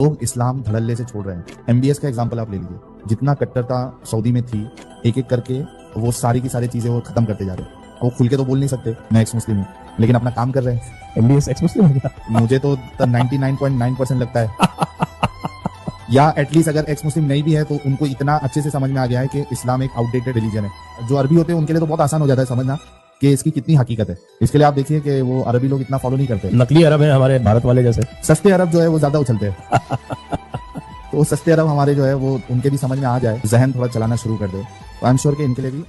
لوگ اسلام دھڑلے سے چھوڑ رہے ہیں. MBS کا ایگزامپل آپ لے لیجیے, جتنا کٹرتا سعودی میں تھی ایک ایک کر کے وہ ساری کی ساری چیزیں وہ ختم کرتے جا رہے ہیں. وہ کھل کے تو بول نہیں سکتے میں ایکس مسلم ہوں, لیکن اپنا کام کر رہے ہیں. MBS ایکس مسلم ہو گیا. مجھے تو 99.9% لگتا ہے, یا ایٹ لیسٹ اگر ایکس مسلم نہیں بھی ہے تو ان کو اتنا اچھے سے سمجھ میں آ گیا ہے کہ اسلام ایک آؤٹ ڈیٹڈ ریلیجن ہے. جو عربی ہوتے ہیں ان کے لیے تو بہت آسان ہو جاتا ہے سمجھنا کہ اس کی کتنی حقیقت ہے. اس کے لیے آپ دیکھیے کہ وہ عربی لوگ اتنا فالو نہیں کرتے. نقلی عرب ہے ہمارے بھارت والے جیسے. سستے عرب جو ہے وہ زیادہ اچھلتے ہیں. تو وہ سستے عرب ہمارے جو ہے وہ ان کے بھی سمجھ میں آ جائے, ذہن تھوڑا چلانا شروع کر دے, تو آئی ایم شیور کہ ان کے لیے بھی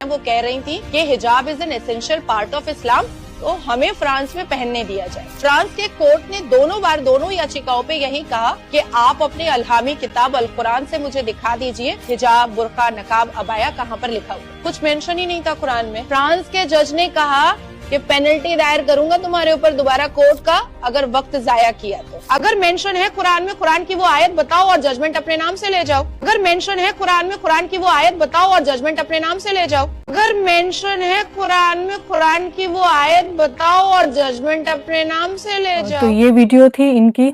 وہ کہہ رہی تھی کہ حجاب is an essential part of Islam, تو ہمیں فرانس میں پہننے دیا جائے. فرانس کے کورٹ نے دونوں یاچیکاؤں پہ یہی کہا کہ آپ اپنے الہامی کتاب القرآن سے مجھے دکھا دیجئے حجاب, برقع, نقاب, عبایا کہاں پر لکھا ہوا. کچھ مینشن ہی نہیں تھا قرآن میں. فرانس کے جج نے کہا کہ پینلٹی دائر کروں گا تمہارے اوپر دوبارہ کورٹ کا اگر وقت ضائع کیا تو. اگر مینشن ہے قرآن میں, قرآن کی وہ آیت بتاؤ اور ججمنٹ اپنے نام سے لے جاؤ. اگر مینشن ہے قرآن میں, قرآن کی وہ آیت بتاؤ اور ججمنٹ اپنے نام سے لے جاؤ. اگر مینشن ہے قرآن میں, قرآن کی وہ آیت بتاؤ اور ججمنٹ اپنے نام سے لے جاؤ. تو یہ ویڈیو تھی ان کی.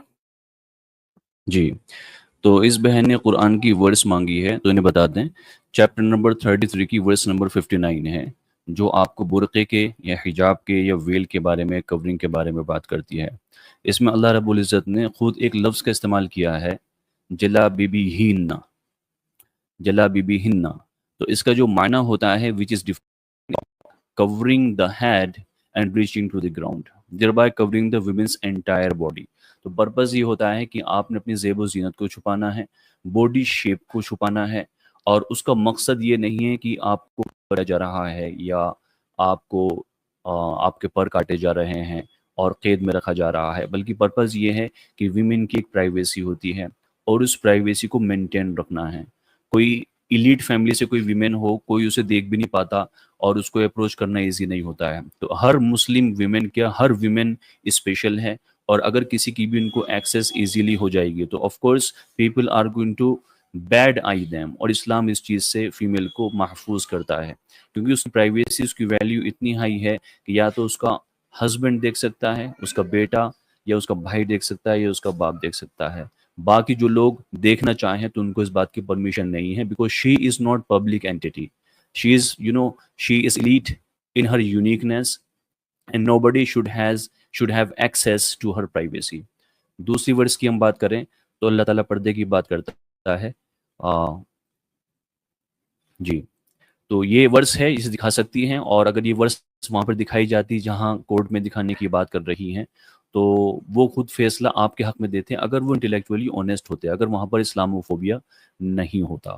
جی, تو اس بہن نے قرآن کی ورس مانگی ہے, تو انہیں بتا دیں چیپٹر نمبر 33 کی ورس نمبر 59 ہے, جو آپ کو برقعے کے یا حجاب کے یا ویل کے بارے میں, کورنگ کے بارے میں بات کرتی ہے. اس میں اللہ رب العزت نے خود ایک لفظ کا استعمال کیا ہے, جلا بی بی ہننا, جلا بی بی ہننا. تو اس کا جو معنی ہوتا ہے which is covering the head and reaching to the ground, thereby covering the women's entire body. تو پرپز یہ ہوتا ہے کہ آپ نے اپنی زیب و زینت کو چھپانا ہے, باڈی شیپ کو چھپانا ہے, اور اس کا مقصد یہ نہیں ہے کہ آپ کو کرا جا رہا ہے یا آپ کو آپ کے پر کاٹے جا رہے ہیں اور قید میں رکھا جا رہا ہے, بلکہ پرپز یہ ہے کہ ویمن کی ایک پرائیویسی ہوتی ہے اور اس پرائیویسی کو مینٹین رکھنا ہے. کوئی ایلیٹ فیملی سے کوئی ویمن ہو, کوئی اسے دیکھ بھی نہیں پاتا اور اس کو اپروچ کرنا ایزی نہیں ہوتا ہے. تو ہر مسلم ویمن کیا, ہر ویمن اسپیشل ہے, اور اگر کسی کی بھی ان کو ایکسیس ایزیلی ہو جائے گی تو of course people are going to bad eye them. اور اسلام اس چیز سے فیمیل کو محفوظ کرتا ہے, کیونکہ اس کی پرائیویسی, اس کی ویلیو اتنی ہائی ہے کہ یا تو اس کا ہسبینڈ دیکھ سکتا ہے, اس کا بیٹا یا اس کا بھائی دیکھ سکتا ہے, یا اس کا باپ دیکھ سکتا ہے. باقی جو لوگ دیکھنا چاہیں تو ان کو اس بات کی پرمیشن نہیں ہے, because she is not public entity. She is she is elite in her uniqueness and nobody should have access to her privacy. دوسری ورڈس کی ہم بات کریں تو اللہ تعالیٰ پردے کی بات کرتا ہے. جی, تو یہ ورس ہے, اسے دکھا سکتی ہیں, اور اگر یہ ورس وہاں پر دکھائی جاتی جہاں کورٹ میں دکھانے کی بات کر رہی ہیں تو وہ خود فیصلہ آپ کے حق میں دیتے ہیں, اگر وہ انٹلیکچولی آنیسٹ ہوتے, اگر وہاں پر اسلاموفوبیا نہیں ہوتا.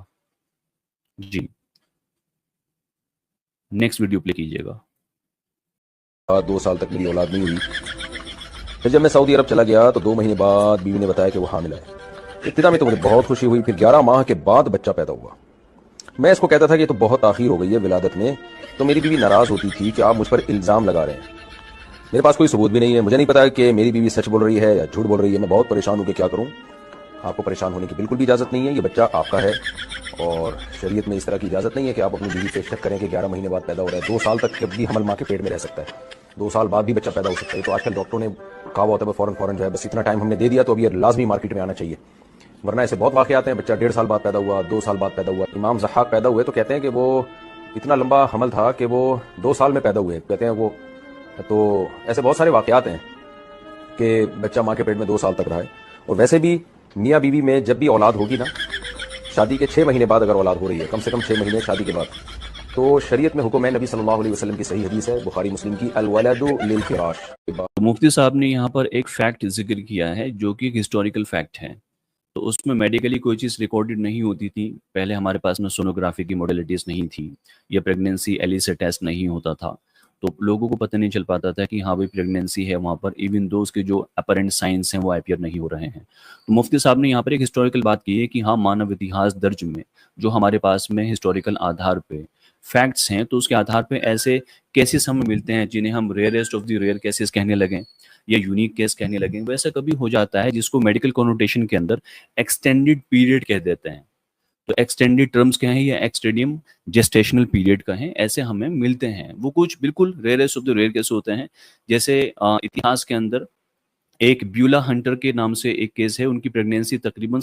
جی, نیکسٹ ویڈیو پلے کیجیے گا. 2 سال تک میری اولاد نہیں ہوئی. پھر جب میں سعودی عرب چلا گیا تو 2 مہینے بعد بیوی نے بتایا کہ وہ حامل ہے. ابتدا میں تو مجھے بہت خوشی ہوئی, پھر 11 ماہ کے بعد بچہ پیدا ہوا. میں اس کو کہتا تھا کہ تو بہت تاخیر ہو گئی ہے ولادت میں, تو میری بیوی ناراض ہوتی تھی کہ آپ مجھ پر الزام لگا رہے ہیں. میرے پاس کوئی ثبوت بھی نہیں ہے, مجھے نہیں پتا کہ میری بیوی سچ بول رہی ہے یا جھوٹ بول رہی ہے. میں بہت پریشان ہوں کہ کیا کروں. آپ کو پریشان ہونے کی بالکل بھی اجازت نہیں ہے, یہ بچہ آپ کا ہے, اور شریعت میں اس طرح کی اجازت نہیں ہے کہ آپ اپنی بیوی سے شک کریں کہ 11 مہینے بعد پیدا ہو رہا ہے. 2 سال تک جب بھی حمل ماں کے پیٹ میں رہ سکتا ہے, 2 سال بعد بھی بچہ پیدا ہو سکتا ہے. تو آج کل ڈاکٹروں نے کہا ہوا ہوتا ہے فوراً جو ہے بس اتنا ٹائم ہم نے دے دیا تو اب یہ لازمی مارکیٹ میں آنا چاہیے, ورنہ ایسے بہت واقعات ہیں. بچہ 1.5 سال بعد پیدا ہوا, 2 سال بعد پیدا ہوا. امام ضحاک پیدا ہوئے تو کہتے ہیں کہ وہ اتنا لمبا حمل تھا کہ وہ 2 سال میں پیدا ہوئے, کہتے ہیں وہ. تو ایسے بہت سارے واقعات ہیں کہ بچہ ماں کے پیٹ میں 2 سال تک رہا ہے. اور ویسے بھی میاں بیوی میں جب بھی اولاد ہوگی نا, شادی کے 6 مہینے بعد اگر اولاد ہو رہی ہے, کم سے کم 6 مہینے شادی کے بعد, تو شریعت میں حکم ہے, نبی صلی اللہ علیہ وسلم کی صحیح حدیث ہے بخاری مسلم کی, الولد للفراش. مفتی صاحب نے یہاں پر ایک فیکٹ ذکر کیا ہے جو کہ ایک ہسٹوریکل فیکٹ ہے. تو اس میں میڈیکلی کوئی چیز ریکارڈڈ نہیں ہوتی تھی. پہلے ہمارے پاس میں سونوگرافی کی موڈیلٹیز نہیں تھی, یا پریگنینسی ایلیسا ٹیسٹ نہیں ہوتا تھا, تو لوگوں کو پتہ نہیں چل پاتا تھا کہ ہاں بھائی پریگنینسی ہے وہاں پر, ایون دو اس کے جو اپرنٹ سائنس ہیں وہ اپیئر نہیں ہو رہے ہیں. تو مفتی صاحب نے یہاں پر ایک ہسٹوریکل بات کی ہے کہ ہاں مانو اتہاس درج میں جو ہمارے پاس میں ہسٹوریکل آدھار پہ فیکٹس ہیں تو اس کے آدھار پہ ایسے کیسز ہمیں ملتے ہیں جنہیں ہم rarest of the rare cases کہنے لگیں یا یونیک کیس کہنے لگیں. ویسا کبھی ہو جاتا ہے جس کو میڈیکل کنوٹیشن کے اندر ایکسٹینڈیڈ پیریڈ کہہ دیتے ہیں. تو ایکسٹینڈیڈ ٹرمز کہیں یا ایکسٹیڈیم جیسٹیشنل پیریڈ کہیں, ایسے ہمیں ملتے ہیں. وہ کچھ بالکل rarest of the rare case ہوتے ہیں. جیسے اتہاس کے اندر ایک بیولا ہنٹر کے نام سے ایک کیس ہے, ان کی پریگنینسی تقریباً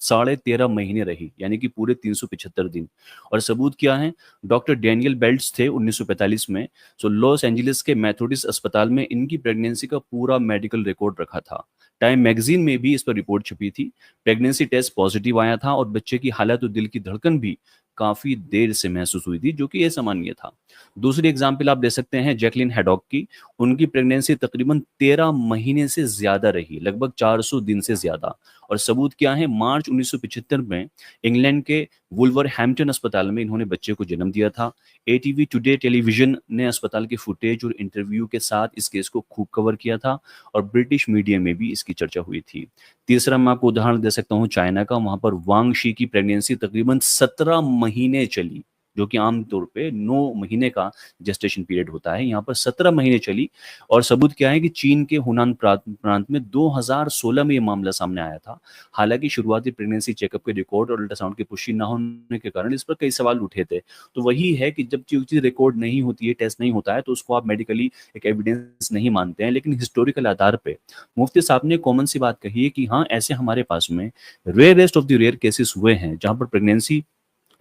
13.5 مہینے رہی, یعنی کہ پورے 375 دن. اور ثبوت کیا ہے؟ ڈاکٹر ڈینیل بیلٹس تھے 1945 میں, لاس اینجلس کے میتھوڈسٹ اسپتال میں ان کی پریگنینسی کا پورا میڈیکل ریکارڈ رکھا تھا. ٹائم میگزین میں بھی اس پر رپورٹ چھپی تھی. پریگنینسی ٹیسٹ پازیٹیو آیا تھا اور بچے کی حالت و دل کی دھڑکن بھی کافی دیر سے محسوس ہوئی تھی, جو کہ اسامانیہ تھا. دوسری اگزامپل آپ دے سکتے ہیں جیکلین ہیڈاک کی. ان کی پریگنینسی تقریباً 13 مہینے سے زیادہ رہی, لگ بھگ 400 دن سے زیادہ. اور ثبوت کیا ہے؟ مارچ 1975 میں انگلینڈ کے وولور ہیمپٹن اسپتال میں انہوں نے بچے کو جنم دیا تھا. A T V today television نے اسپتال کے فوٹیج اور انٹرویو کے ساتھ اس کیس کو خوب کور کیا تھا اور برٹش میڈیا میں بھی اس کی چرچا ہوئی تھی. تیسرا میں آپ کو ادہرن دے سکتا ہوں چائنا کا. وہاں پر وانگ شی کی پریگنینسی تقریباً 17 مہینے چلی, جو کہ عام طور پہ 9 مہینے کا جسٹیشن پیریڈ ہوتا ہے, یہاں پر 17 مہینے چلی. اور ثبوت کیا ہے کہ چین کے ہونان پرانت میں 2016 میں یہ معاملہ سامنے آیا تھا. حالانکہ شروعاتی پریگنینسی چیک اپ کے ریکارڈ اور الٹرا ساؤنڈ کی پشتی نہ ہونے کے کارن اس پر کئی سوال اٹھے تھے. تو وہی ہے کہ جب چیز ریکارڈ نہیں ہوتی ہے, ٹیسٹ نہیں ہوتا ہے, تو اس کو آپ میڈیکلی ایک ایویڈنس نہیں مانتے ہیں. لیکن ہسٹوریکل آدھار پہ مفتی صاحب نے کامن سی بات کہی ہے کہ ہاں ایسے ہمارے پاس میں rarest of the rare cases ہوئے ہیں جہاں پر پریگنینسی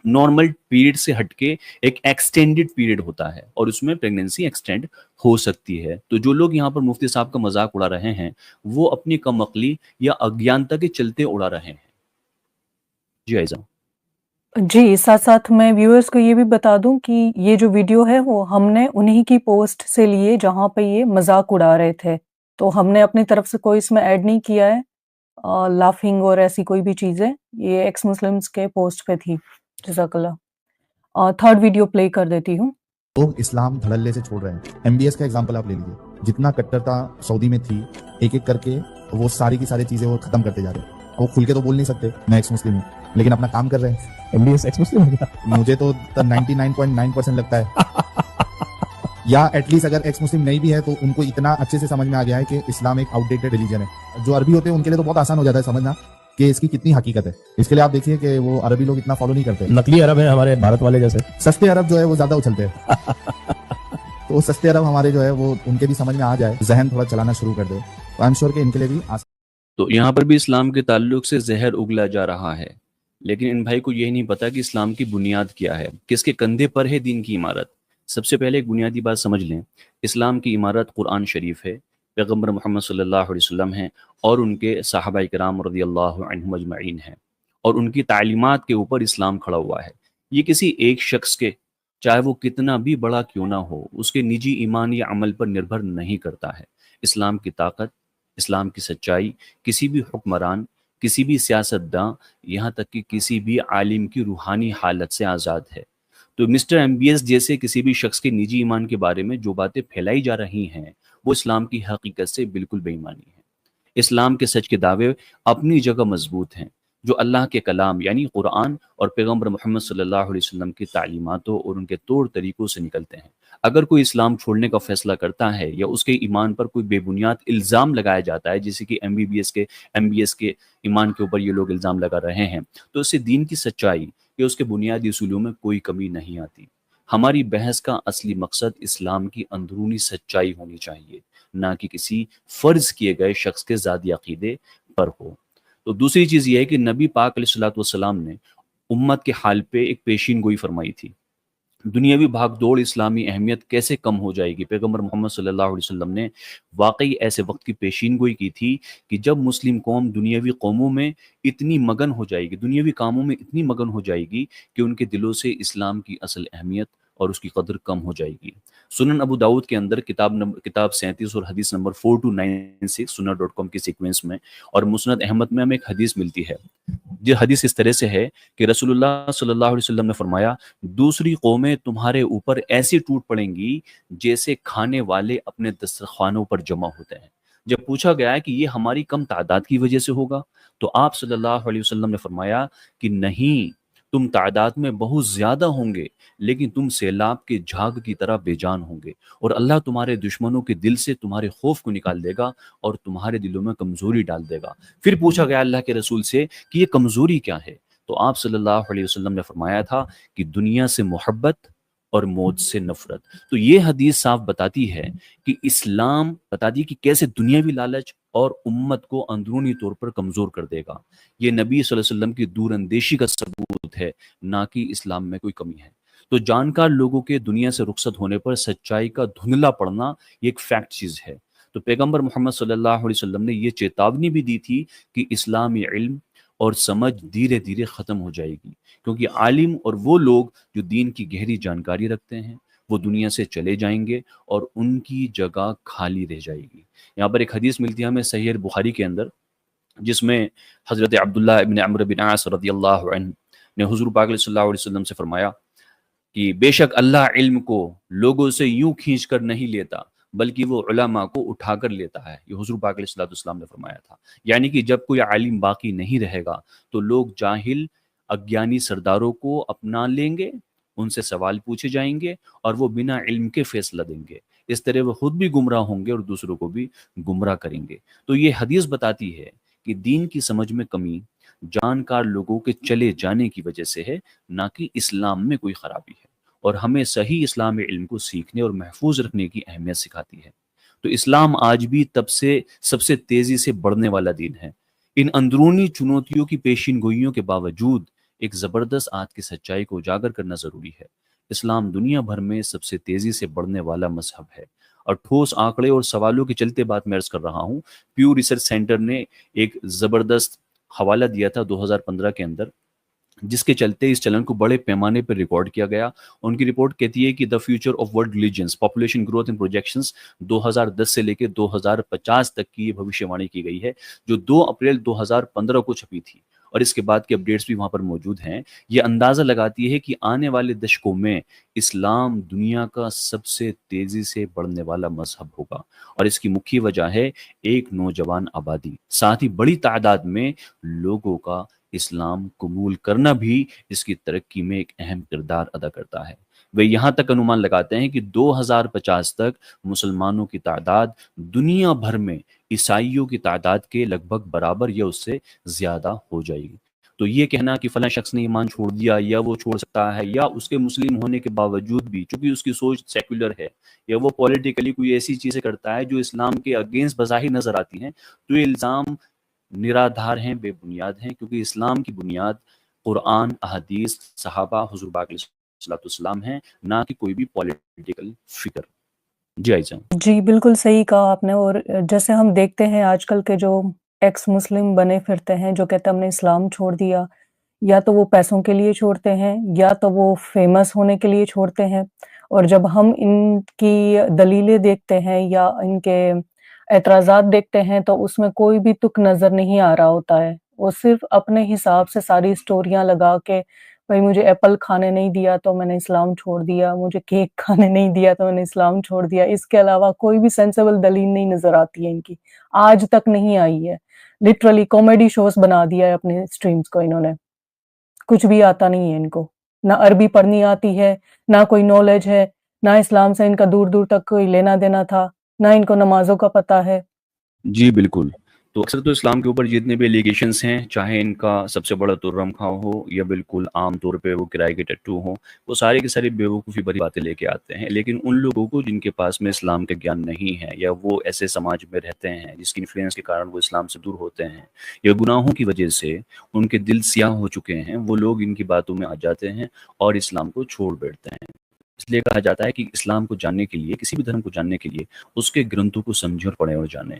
نارمل پیریڈ سے ہٹ کے ایک ایکسٹینڈیڈ پیریڈ ہوتا ہے اور اس میں پریگنینسی ایکسٹینڈ ہو سکتی ہے. تو جو لوگ یہاں پر مفتی صاحب کا مذاق اڑا رہے ہیں وہ اپنی کم عقلی یا اگیانتا کے چلتے اڑا رہے ہیں. جی عائزہ. جی, ساتھ ساتھ میں ویورز کو یہ بھی بتا دوں کہ یہ جو ویڈیو ہے وہ ہم نے انہی کی پوسٹ سے لیے جہاں پہ یہ مذاق اڑا رہے تھے. تو ہم نے اپنی طرف سے کوئی اس میں ایڈ نہیں کیا ہے, لافنگ اور ایسی کوئی بھی چیزیں. یہ ایکس مسلمز کے پوسٹ پہ تھی. جزاک اللہ. تھرڈ ویڈیو پلے کر دیتی ہوں. لوگ اسلام دھڑلے سے چھوڑ رہے ہیں. ایم بی ایس کا ایگزامپل آپ لے لیجیے, جتنا کٹرتا سعودی میں تھی ایک ایک کر کے وہ ساری کی ساری چیزیں وہ ختم کرتے جا رہے ہیں. وہ کھل کے تو بول نہیں سکتے میں ایکس مسلم ہوں, لیکن اپنا کام کر رہے ہیں. M B S ex Muslim ہے کیا؟ مجھے تو 99.9% لگتا ہے, یا ایٹ لیسٹ اگر ایکس مسلم نہیں بھی ہے تو ان کو اتنا اچھے سے سمجھ میں آ گیا ہے کہ اسلام ایک آؤٹ ڈیٹڈ ریلیجن ہے. جو عربی ہوتے ہیں ان کے لیے تو بہت آسان ہو جاتا ہے سمجھنا کہ اس کی کتنی حقیقت ہے. اس کے لیے آپ دیکھیے کہ وہ عربی لوگ اتنا فالو نہیں کرتے. نقلی عرب ہے ہمارے بھارت والے جیسے. سستے عرب جو ہے وہ زیادہ اچھلتے ہیں. تو سستے عرب ہمارے جو ہے وہ ان کے بھی سمجھ میں آ جائے, ذہن تھوڑا چلانا شروع کر دے, تو آئی ایم شیور کہ ان کے لیے بھی آسان. تو یہاں پر بھی اسلام کے تعلق سے زہر اگلا جا رہا ہے, لیکن ان بھائی کو یہ نہیں پتا کہ اسلام کی بنیاد کیا ہے, کس کے کندھے پر ہے دین کی عمارت. سب سے پہلے ایک بنیادی بات سمجھ لیں, اسلام کی عمارت قرآن شریف ہے, پیغمبر محمد صلی اللہ علیہ وسلم ہیں اور ان کے صحابہ کرام رضی اللہ عنہم اجمعین ہیں, اور ان کی تعلیمات کے اوپر اسلام کھڑا ہوا ہے. یہ کسی ایک شخص کے, چاہے وہ کتنا بھی بڑا کیوں نہ ہو, اس کے نجی ایمان یا عمل پر نربھر نہیں کرتا ہے. اسلام کی طاقت, اسلام کی سچائی کسی بھی حکمران, کسی بھی سیاست داں, یہاں تک کہ کسی بھی عالم کی روحانی حالت سے آزاد ہے. تو مسٹر ایم بی ایس جیسے کسی بھی شخص کے نجی ایمان کے بارے میں جو باتیں پھیلائی جا رہی ہیں وہ اسلام کی حقیقت سے بالکل بے ایمانی ہے. اسلام کے سچ کے دعوے اپنی جگہ مضبوط ہیں, جو اللہ کے کلام یعنی قرآن اور پیغمبر محمد صلی اللہ علیہ وسلم کی تعلیماتوں اور ان کے طور طریقوں سے نکلتے ہیں. اگر کوئی اسلام چھوڑنے کا فیصلہ کرتا ہے یا اس کے ایمان پر کوئی بے بنیاد الزام لگایا جاتا ہے, جیسے کہ ایم بی ایس کے ایمان کے اوپر یہ لوگ الزام لگا رہے ہیں, تو اس سے دین کی سچائی یا اس کے بنیادی اصولوں میں کوئی کمی نہیں آتی. ہماری بحث کا اصلی مقصد اسلام کی اندرونی سچائی ہونی چاہیے, نہ کہ کسی فرض کیے گئے شخص کے ذاتی عقیدے پر ہو. تو دوسری چیز یہ ہے کہ نبی پاک علیہ الصلوۃ والسلام نے امت کے حال پہ ایک پیشین گوئی فرمائی تھی. دنیاوی بھاگ دوڑ اسلامی اہمیت کیسے کم ہو جائے گی. پیغمبر محمد صلی اللہ علیہ وسلم نے واقعی ایسے وقت کی پیشین گوئی کی تھی کہ جب مسلم قوم دنیاوی قوموں میں اتنی مگن ہو جائے گی, دنیاوی کاموں میں اتنی مگن ہو جائے گی کہ ان کے دلوں سے اسلام کی اصل اہمیت اور اس کی قدر کم ہو جائے گی. سنن ابو داؤد کے اندر کتاب 37 اور حدیث نمبر 4296 sunnah.com کی سیکوینس میں, اور مسند احمد میں ہمیں ایک حدیث ملتی ہے. یہ حدیث اس طرح سے ہے کہ رسول اللہ صلی اللہ علیہ وسلم نے فرمایا, دوسری قومیں تمہارے اوپر ایسی ٹوٹ پڑیں گی جیسے کھانے والے اپنے دسترخوانوں پر جمع ہوتے ہیں. جب پوچھا گیا کہ یہ ہماری کم تعداد کی وجہ سے ہوگا, تو آپ صلی اللہ علیہ وسلم نے فرمایا کہ نہیں, تم تعداد میں بہت زیادہ ہوں گے لیکن تم سیلاب کے جھاگ کی طرح بے جان ہوں گے، اور اللہ تمہارے دشمنوں کے دل سے تمہارے خوف کو نکال دے گا اور تمہارے دلوں میں کمزوری ڈال دے گا۔ پھر پوچھا گیا اللہ کے رسول سے کہ یہ کمزوری کیا ہے؟ تو آپ صلی اللہ علیہ وسلم نے فرمایا تھا کہ دنیا سے محبت اور موت سے نفرت۔ تو یہ حدیث صاف بتاتی ہے کہ اسلام بتاتی ہے کہ کیسے دنیاوی لالچ اور امت کو اندرونی طور پر کمزور کر دے گا۔ یہ نبی صلی اللہ علیہ وسلم کی دور اندیشی کا ثبوت ہے، نہ کہ اسلام میں کوئی کمی ہے۔ تو جانکار لوگوں کے دنیا سے رخصت ہونے پر سچائی کا دھندلا پڑنا یہ ایک فیکٹ چیز ہے۔ تو پیغمبر محمد صلی اللہ علیہ وسلم نے یہ چیتاونی بھی دی تھی کہ اسلامی علم اور سمجھ دھیرے دھیرے ختم ہو جائے گی، کیونکہ عالم اور وہ لوگ جو دین کی گہری جانکاری رکھتے ہیں وہ دنیا سے چلے جائیں گے اور ان کی جگہ خالی رہ جائے گی۔ یہاں پر ایک حدیث ملتی ہے ہمیں صحیح بخاری کے اندر، جس میں حضرت عبداللہ ابن عمرو بن عاص رضی اللہ عنہ نے حضور پاک صلی اللہ علیہ وسلم سے فرمایا کہ بے شک اللہ علم کو لوگوں سے یوں کھینچ کر نہیں لیتا بلکہ وہ علماء کو اٹھا کر لیتا ہے۔ یہ حضور پاک علیہ السلام نے فرمایا تھا، یعنی کہ جب کوئی عالم باقی نہیں رہے گا تو لوگ جاہل اگیانی سرداروں کو اپنا لیں گے، ان سے سوال پوچھے جائیں گے اور وہ بنا علم کے فیصلہ دیں گے۔ اس طرح وہ خود بھی گمراہ ہوں گے اور دوسروں کو بھی گمراہ کریں گے۔ تو یہ حدیث بتاتی ہے کہ دین کی سمجھ میں کمی جانکار لوگوں کے چلے جانے کی وجہ سے ہے، نہ کہ اسلام میں کوئی خرابی ہے، اور ہمیں صحیح اسلامی علم کو سیکھنے اور محفوظ رکھنے کی اہمیت سکھاتی ہے۔ تو اسلام آج بھی تب سے سب سے تیزی سے بڑھنے والا دین ہے۔ ان اندرونی چنوتیوں کی پیشین گوئیوں کے باوجود ایک زبردست آج کی سچائی کو اجاگر کرنا ضروری ہے۔ اسلام دنیا بھر میں سب سے تیزی سے بڑھنے والا مذہب ہے، اور ٹھوس آنکڑے اور سوالوں کے چلتے بات میں عرض کر رہا ہوں۔ پیو ریسرچ سینٹر نے ایک زبردست حوالہ دیا تھا 2015 کے اندر، جس کے چلتے اس چلن کو بڑے پیمانے پر ریکارڈ کیا گیا۔ ان کی رپورٹ کہتی ہے کہ the future of world religions population growth and projections 2010 سے لے کے 2050 تک کی یہ بھوشیہ وانی کی گئی ہے، جو 2 اپریل 2015 کو چھپی تھی، اور اس کے بعد کے اپڈیٹس بھی وہاں پر موجود ہیں۔ یہ اندازہ لگاتی ہے کہ آنے والے دشکوں میں اسلام دنیا کا سب سے تیزی سے بڑھنے والا مذہب ہوگا، اور اس کی مکھی وجہ ہے ایک نوجوان آبادی، ساتھ ہی بڑی تعداد میں لوگوں کا اسلام قبول کرنا بھی اس کی ترقی میں ایک اہم کردار ادا کرتا ہے۔ وہ یہاں تک انومان لگاتے ہیں کہ 2050 تک مسلمانوں کی تعداد دنیا بھر میں عیسائیوں کی تعداد کے لگ بھگ برابر یا اس سے زیادہ ہو جائے گی۔ تو یہ کہنا کہ فلاں شخص نے ایمان چھوڑ دیا یا وہ چھوڑ سکتا ہے، یا اس کے مسلم ہونے کے باوجود بھی چونکہ اس کی سوچ سیکولر ہے یا وہ پولیٹیکلی کوئی ایسی چیزیں کرتا ہے جو اسلام کے اگینسٹ بظاہر نظر آتی ہیں، تو یہ الزام نرادھار ہیں، بے بنیاد ہیں، کیونکہ اسلام کی بنیاد قرآن، احادیث، صحابہ، حضور پاک علیہ السلام ہیں، نہ کہ کوئی بھی پولیٹیکل فکر۔ جی عائشہ۔ جی بالکل صحیح کہا آپ نے۔ اور جیسے ہم دیکھتے ہیں آج کل کے جو ایکس مسلم بنے پھرتے ہیں، جو کہتے ہیں ہم نے اسلام چھوڑ دیا، یا تو وہ پیسوں کے لیے چھوڑتے ہیں یا تو وہ فیمس ہونے کے لیے چھوڑتے ہیں، اور جب ہم ان کی دلیلیں دیکھتے ہیں یا ان کے اعتراضات دیکھتے ہیں تو اس میں کوئی بھی تک نظر نہیں آ رہا ہوتا ہے۔ وہ صرف اپنے حساب سے ساری اسٹوریاں لگا کے، بھائی مجھے ایپل کھانے نہیں دیا تو میں نے اسلام چھوڑ دیا، مجھے کیک کھانے نہیں دیا تو میں نے اسلام چھوڑ دیا، اس کے علاوہ کوئی بھی سینسیبل دلیل نہیں نظر آتی ہے ان کی، آج تک نہیں آئی ہے۔ لٹرلی کامیڈی شوز بنا دیا ہے اپنے اسٹریمز کو انہوں نے، کچھ بھی آتا نہیں ہے ان کو، نہ عربی پڑھنی آتی ہے، نہ کوئی نالج ہے، نہ اسلام سے ان کا دور دور تک کوئی لینا دینا تھا، نہ ان کو نمازوں کا پتہ ہے۔ جی بالکل۔ تو اکثر تو اسلام کے اوپر جتنے بھی ایلیگیشنس ہیں، چاہے ان کا سب سے بڑا ترم خواہ ہو یا بالکل عام طور پہ وہ کرائے کے ٹٹو ہوں، وہ سارے کے سارے بیوقوفی بھری باتیں لے کے آتے ہیں، لیکن ان لوگوں کو جن کے پاس میں اسلام کا گیان نہیں ہے، یا وہ ایسے سماج میں رہتے ہیں جس کی انفلوئنس کے کارن وہ اسلام سے دور ہوتے ہیں، یا گناہوں کی وجہ سے ان کے دل سیاہ ہو چکے ہیں، وہ لوگ ان کی باتوں میں آ جاتے ہیں اور اسلام کو چھوڑ بیٹھتے ہیں۔ اس لیے کہا جاتا ہے کہ اسلام کو جاننے کے لیے، کسی بھی دھرم کو جاننے کے لیے اس کے گرنتھوں کو سمجھیں اور پڑھیں اور جانیں۔